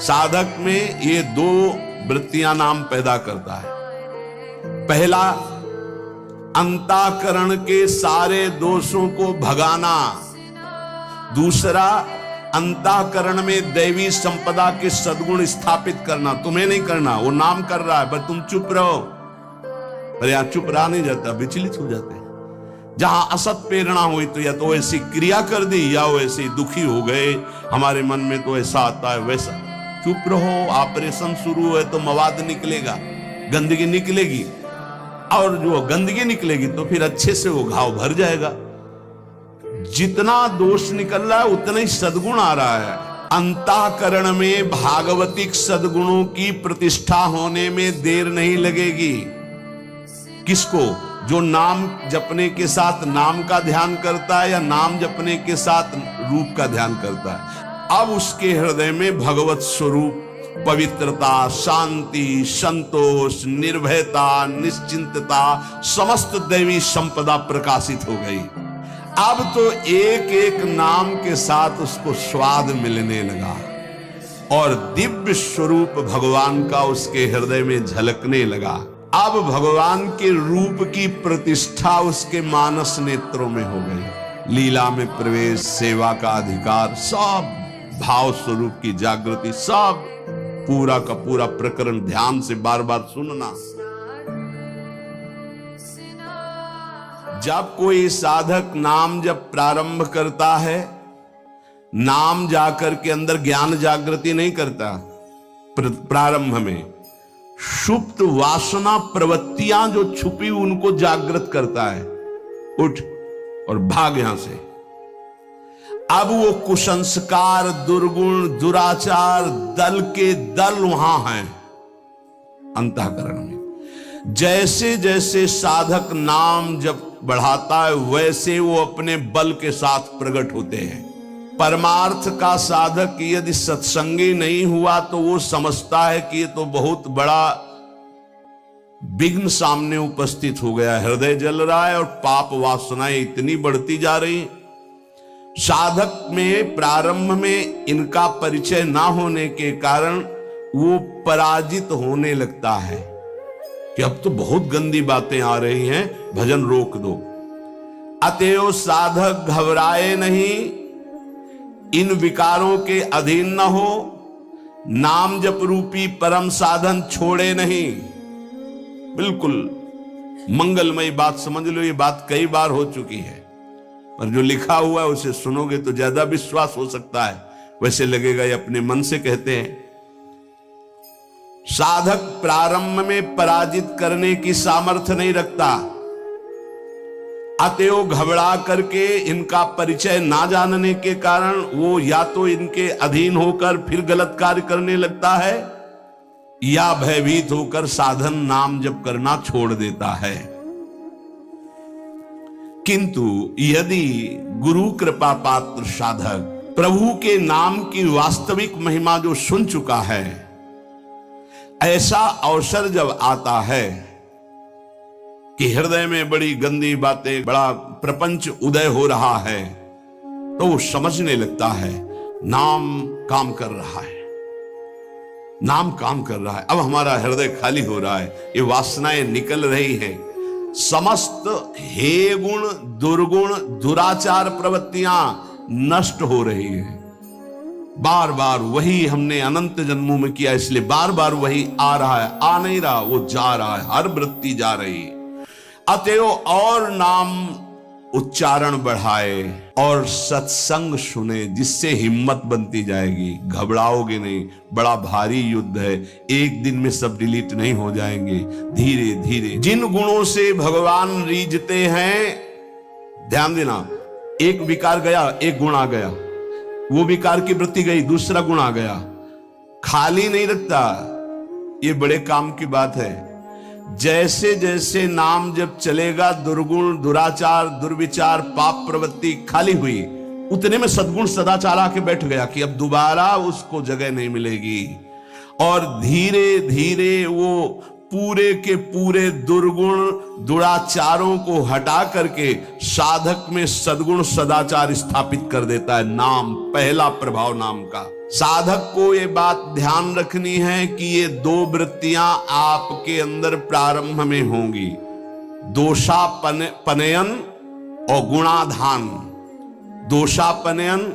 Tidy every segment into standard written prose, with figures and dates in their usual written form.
साधक में ये दो वृत्तियां नाम पैदा करता है। पहला, अंतःकरण के सारे दोषों को भगाना। दूसरा, अंतःकरण में दैवी संपदा के सद्गुण स्थापित करना। तुम्हें नहीं करना, वो नाम कर रहा है, पर तुम चुप रहो। पर यहां चुप रहा नहीं जाता, विचलित हो जाते हैं। जहां असत प्रेरणा हुई तो या तो ऐसी क्रिया कर दी या वो ऐसे दुखी हो गए, हमारे मन में तो ऐसा आता है वैसा। चुप रहो, ऑपरेशन शुरू है तो मवाद निकलेगा, गंदगी निकलेगी, और जो गंदगी निकलेगी तो फिर अच्छे से वो घाव भर जाएगा। जितना दोष निकल रहा है उतना ही सद्गुण आ रहा है। अंतःकरण में भागवतिक सद्गुणों की प्रतिष्ठा होने में देर नहीं लगेगी। किसको? जो नाम जपने के साथ नाम का ध्यान करता है या नाम जपने के साथ रूप का ध्यान करता है। अब उसके हृदय में भगवत स्वरूप, पवित्रता, शांति, संतोष, निर्भयता, निश्चिंतता, समस्त दैवी संपदा प्रकाशित हो गई। अब तो एक एक नाम के साथ उसको स्वाद मिलने लगा और दिव्य स्वरूप भगवान का उसके हृदय में झलकने लगा। अब भगवान के रूप की प्रतिष्ठा उसके मानस नेत्रों में हो गई। लीला में प्रवेश, सेवा का अधिकार, सब भाव स्वरूप की जागृति, सब पूरा का पूरा प्रकरण ध्यान से बार बार सुनना। जब कोई साधक नाम जब प्रारंभ करता है, नाम जाकर के अंदर ज्ञान जागृति नहीं करता। प्रारंभ में सुप्त वासना प्रवृत्तियां जो छुपी उनको जागृत करता है। उठ और भाग यहां से। अब वो कुसंस्कार, दुर्गुण, दुराचार दल के दल वहां हैं अंतःकरण में। जैसे जैसे साधक नाम जब बढ़ाता है वैसे वो अपने बल के साथ प्रकट होते हैं। परमार्थ का साधक यदि सत्संगी नहीं हुआ तो वो समझता है कि ये तो बहुत बड़ा विघ्न सामने उपस्थित हो गया, हृदय जल रहा है और पाप वासनाएं इतनी बढ़ती जा रही। साधक में प्रारंभ में इनका परिचय ना होने के कारण वो पराजित होने लगता है कि अब तो बहुत गंदी बातें आ रही हैं, भजन रोक दो। अतएव साधक घबराए नहीं, इन विकारों के अधीन न हो, नाम जप रूपी परम साधन छोड़े नहीं। बिल्कुल मंगलमयी बात समझ लो, ये बात कई बार हो चुकी है, पर जो लिखा हुआ है उसे सुनोगे तो ज्यादा विश्वास हो सकता है। वैसे लगेगा ये अपने मन से कहते हैं। साधक प्रारंभ में पराजित करने की सामर्थ्य नहीं रखता, अतएव घबरा करके इनका परिचय ना जानने के कारण वो या तो इनके अधीन होकर फिर गलत कार्य करने लगता है या भयभीत होकर साधन नाम जप करना छोड़ देता है। किंतु यदि गुरु कृपा पात्र साधक प्रभु के नाम की वास्तविक महिमा जो सुन चुका है, ऐसा अवसर जब आता है कि हृदय में बड़ी गंदी बातें, बड़ा प्रपंच उदय हो रहा है, तो वो समझने लगता है नाम काम कर रहा है, नाम काम कर रहा है। अब हमारा हृदय खाली हो रहा है, ये वासनाएं निकल रही हैं, समस्त हे गुण, दुर्गुण, दुराचार प्रवृत्तियां नष्ट हो रही हैं। बार बार वही हमने अनंत जन्मों में किया, इसलिए बार बार वही आ रहा है, आ नहीं रहा, वो जा रहा है, हर वृत्ति जा रही है। अतएव और नाम उच्चारण बढ़ाए और सत्संग सुने, जिससे हिम्मत बनती जाएगी। घबराओगे नहीं, बड़ा भारी युद्ध है, एक दिन में सब डिलीट नहीं हो जाएंगे। धीरे धीरे जिन गुणों से भगवान रीझते हैं, ध्यान देना, एक विकार गया, एक गुण आ गया, वो विकार की वृत्ति गई, दूसरा गुण आ गया, खाली नहीं रखता। ये बड़े काम की बात है। जैसे जैसे नाम जब चलेगा, दुर्गुण, दुराचार, दुर्विचार, पाप प्रवृत्ति खाली हुई, उतने में सद्गुण सदाचार आके बैठ गया कि अब दोबारा उसको जगह नहीं मिलेगी। और धीरे धीरे वो पूरे के पूरे दुर्गुण दुराचारों को हटा करके साधक में सद्गुण सदाचार स्थापित कर देता है। नाम, पहला प्रभाव नाम का। साधक को ये बात ध्यान रखनी है कि ये दो वृत्तियां आपके अंदर प्रारंभ में होंगी, दोषापनयन और गुणाधान। दोषापनयन,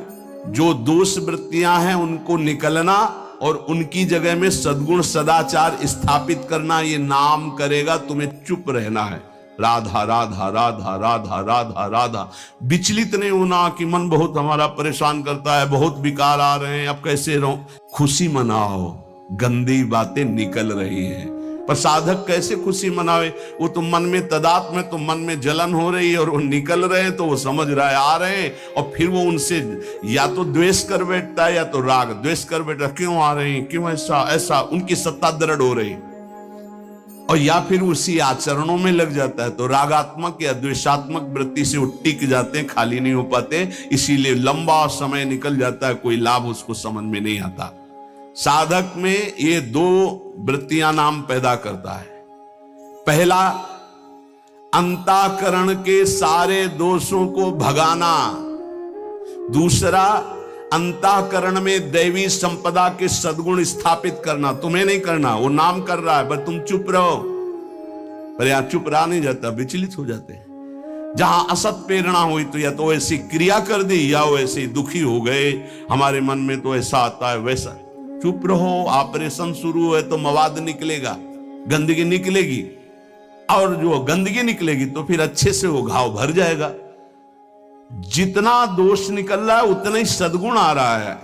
जो दोष वृत्तियां हैं उनको निकलना और उनकी जगह में सद्गुण सदाचार स्थापित करना, ये नाम करेगा। तुम्हें चुप रहना है, राधा राधा राधा राधा राधा राधा। विचलित नहीं होना कि मन बहुत हमारा परेशान करता है, बहुत विकार आ रहे हैं, अब कैसे रहूं। खुशी मनाओ, गंदी बातें निकल रही हैं। पर साधक कैसे खुशी मनावे? वो तो मन में तदात्म में, तो मन में जलन हो रही है और वो निकल रहे हैं तो वो समझ रहा है आ रहे हैं, और फिर वो उनसे या तो द्वेष कर बैठता है या तो राग। द्वेष कर बैठता, क्यों आ रहे हैं, क्यों ऐसा ऐसा, उनकी सत्ता दृढ़ हो रही, और या फिर उसी आचरणों में लग जाता है तो रागात्मक या द्वेषात्मक वृत्ति से वो टिक जाते हैं, खाली नहीं हो पाते। इसीलिए लंबा समय निकल जाता है, कोई लाभ उसको समझ में नहीं आता। साधक में ये दो वृत्तियां नाम पैदा करता है। पहला, अंतःकरण के सारे दोषों को भगाना। दूसरा, अंतःकरण में दैवी संपदा के सद्गुण स्थापित करना। तुम्हें नहीं करना, वो नाम कर रहा है, बस तुम चुप रहो। पर यहां चुप रहा नहीं जाता, विचलित हो जाते हैं। जहां असत प्रेरणा हुई तो या तो ऐसी क्रिया कर दी या वो ऐसे दुखी हो गए, हमारे मन में तो ऐसा आता है वैसा। चुप रहो, ऑपरेशन शुरू है तो मवाद निकलेगा, गंदगी निकलेगी, और जो गंदगी निकलेगी तो फिर अच्छे से वो घाव भर जाएगा। जितना दोष निकल रहा है उतना ही सद्गुण आ रहा है।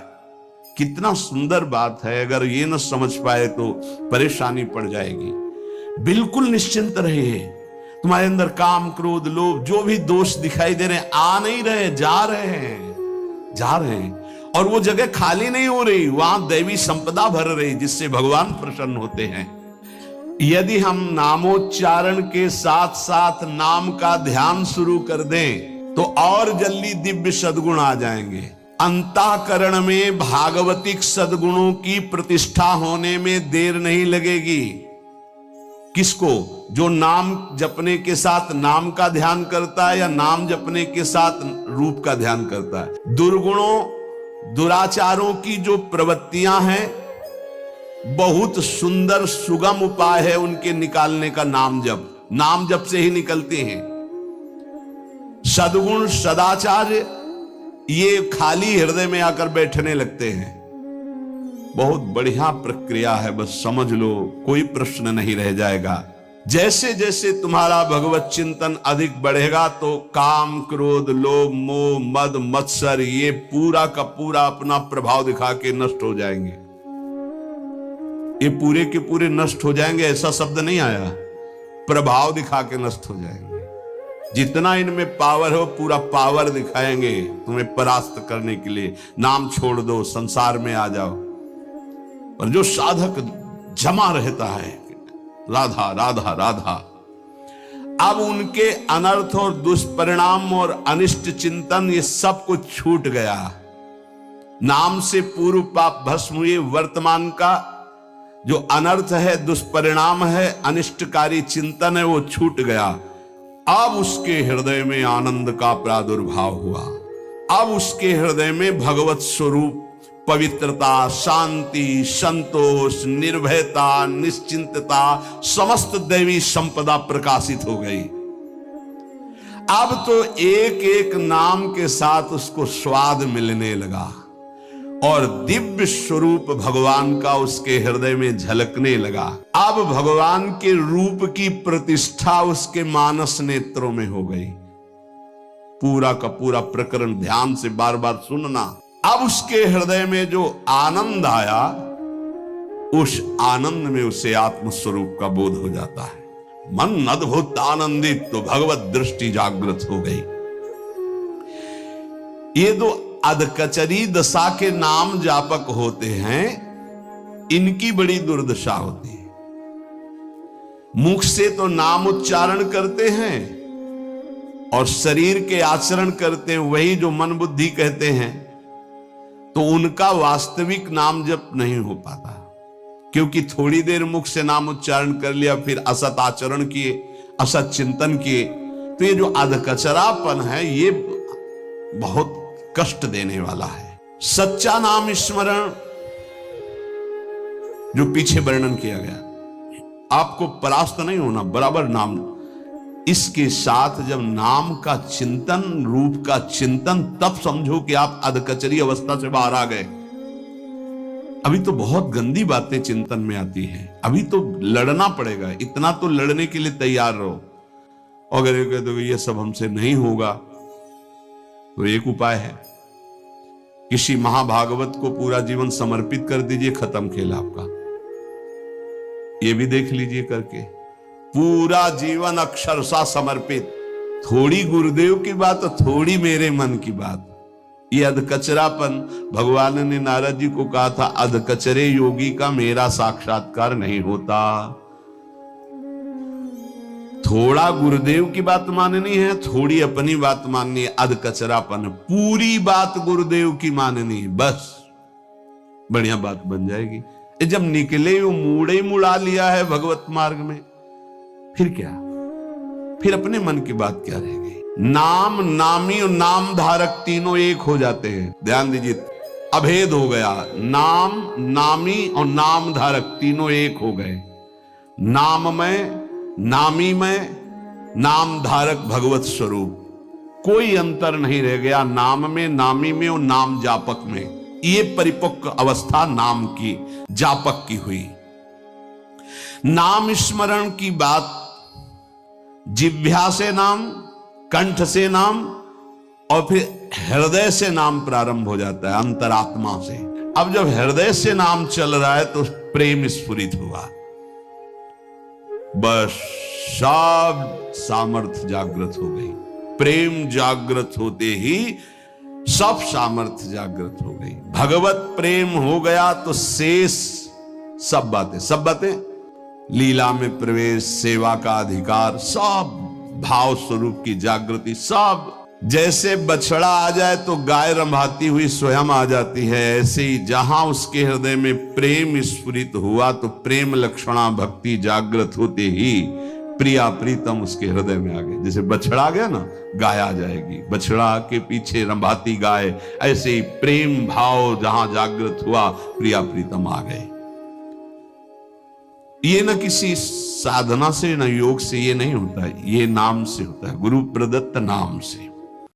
कितना सुंदर बात है, अगर ये न समझ पाए तो परेशानी पड़ जाएगी। बिल्कुल निश्चिंत रहिए, तुम्हारे अंदर काम क्रोध लोभ जो भी दोष दिखाई दे रहे हैं, आ नहीं रहे, जा रहे हैं, जा रहे हैं, और वो जगह खाली नहीं हो रही, वहां दैवी संपदा भर रही, जिससे भगवान प्रसन्न होते हैं। यदि हम नामोच्चारण के साथ साथ नाम का ध्यान शुरू कर दें तो और जल्दी दिव्य सद्गुण आ जाएंगे। अंतःकरण में भागवतिक सद्गुणों की प्रतिष्ठा होने में देर नहीं लगेगी। किसको? जो नाम जपने के साथ नाम का ध्यान करता है या नाम जपने के साथ रूप का ध्यान करता है। दुर्गुणों दुराचारों की जो प्रवृत्तियां हैं, बहुत सुंदर सुगम उपाय है उनके निकालने का नाम जप। नाम जप से ही निकलते हैं। सद्गुण सदाचार ये खाली हृदय में आकर बैठने लगते हैं। बहुत बढ़िया प्रक्रिया है, बस समझ लो, कोई प्रश्न नहीं रह जाएगा। जैसे जैसे तुम्हारा भगवत चिंतन अधिक बढ़ेगा तो काम क्रोध लोभ मोह मद मत्सर ये पूरा का पूरा अपना प्रभाव दिखा के नष्ट हो जाएंगे। ये पूरे के पूरे नष्ट हो जाएंगे, ऐसा शब्द नहीं आया, प्रभाव दिखा के नष्ट हो जाएंगे। जितना इनमें पावर हो पूरा पावर दिखाएंगे तुम्हें परास्त करने के लिए। नाम छोड़ दो, संसार में आ जाओ। पर जो साधक जमा रहता है, राधा राधा राधा, अब उनके अनर्थ और दुष्परिणाम और अनिष्ट चिंतन ये सब कुछ छूट गया। नाम से पूर्व पाप भस्म हुए, वर्तमान का जो अनर्थ है, दुष्परिणाम है, अनिष्टकारी चिंतन है, वो छूट गया। अब उसके हृदय में आनंद का प्रादुर्भाव हुआ। अब उसके हृदय में भगवत स्वरूप पवित्रता, शांति, संतोष, निर्भयता, निश्चिंतता, समस्त दैवी संपदा प्रकाशित हो गई। अब तो एक एक नाम के साथ उसको स्वाद मिलने लगा और दिव्य स्वरूप भगवान का उसके हृदय में झलकने लगा। अब भगवान के रूप की प्रतिष्ठा उसके मानस नेत्रों में हो गई। पूरा का पूरा प्रकरण ध्यान से बार बार सुनना। अब उसके हृदय में जो आनंद आया, उस आनंद में उसे आत्मस्वरूप का बोध हो जाता है। मन अद्भुत आनंदित, तो भगवत दृष्टि जागृत हो गई। ये दो अधकचरी दशा के नाम जापक होते हैं, इनकी बड़ी दुर्दशा होती है। मुख से तो नाम उच्चारण करते हैं और शरीर के आचरण करते हैं, वही जो मन बुद्धि कहते हैं, तो उनका वास्तविक नाम जप नहीं हो पाता। क्योंकि थोड़ी देर मुख से नाम उच्चारण कर लिया, फिर असत आचरण किए, असत चिंतन किए, तो ये जो अधकचरापन है ये बहुत कष्ट देने वाला है। सच्चा नाम स्मरण जो पीछे वर्णन किया गया, आपको परास्त नहीं होना, बराबर नाम। इसके साथ जब नाम का चिंतन, रूप का चिंतन, तब समझो कि आप अधकचरी अवस्था से बाहर आ गए। अभी तो बहुत गंदी बातें चिंतन में आती हैं, अभी तो लड़ना पड़ेगा, इतना तो लड़ने के लिए तैयार रहो। अगर ये कह दो ये सब हमसे नहीं होगा, तो एक उपाय है, किसी महाभागवत को पूरा जीवन समर्पित कर दीजिए, खत्म खेल आपका। ये भी देख लीजिए करके, पूरा जीवन अक्षरशः समर्पित, थोड़ी गुरुदेव की बात और थोड़ी मेरे मन की बात। ये अधकचरापन, भगवान ने नारद जी को कहा था, अधकचरे योगी का मेरा साक्षात्कार नहीं होता। थोड़ा गुरुदेव की बात माननी है, थोड़ी अपनी बात माननी है, अधकचरापन। पूरी बात गुरुदेव की माननी है, बस बढ़िया बात बन जाएगी। जब निकले वो मूड़े मुड़ा लिया है भगवत मार्ग में, फिर क्या, फिर अपने मन की बात क्या रह गई। नाम, नामी और नाम धारक तीनों एक हो जाते हैं, ध्यान दीजिए, अभेद हो गया। नाम, नामी और नाम धारक तीनों एक हो गए। नाम में, नामी में, नाम धारक भगवत स्वरूप, कोई अंतर नहीं रह गया नाम में, नामी में और नाम जापक में। ये परिपक्व अवस्था नाम की, जापक की हुई। नाम स्मरण की बात जिह्वा से नाम, कंठ से नाम और फिर हृदय से नाम प्रारंभ हो जाता है, अंतरात्मा से। अब जब हृदय से नाम चल रहा है तो प्रेम स्फुरित हुआ, बस सब सामर्थ्य जागृत हो गई। प्रेम जागृत होते ही सब सामर्थ्य जागृत हो गई। भगवत प्रेम हो गया तो शेष सब बातें, लीला में प्रवेश, सेवा का अधिकार, सब भाव स्वरूप की जागृति, सब। जैसे बछड़ा आ जाए तो गाय रंभाती हुई स्वयं आ जाती है, ऐसे ही जहां उसके हृदय में प्रेम स्फुरित हुआ तो प्रेम लक्षणा भक्ति जागृत होते ही प्रिया प्रीतम उसके हृदय में आ गए। जैसे बछड़ा आ गया ना, गाय आ जाएगी, बछड़ा के पीछे रंभाती गाय, ऐसे ही प्रेम भाव जहां जागृत हुआ प्रिया प्रीतम आ गए। ये न किसी साधना से न योग से ये नहीं होता है, ये नाम से होता है, गुरु प्रदत्त नाम से।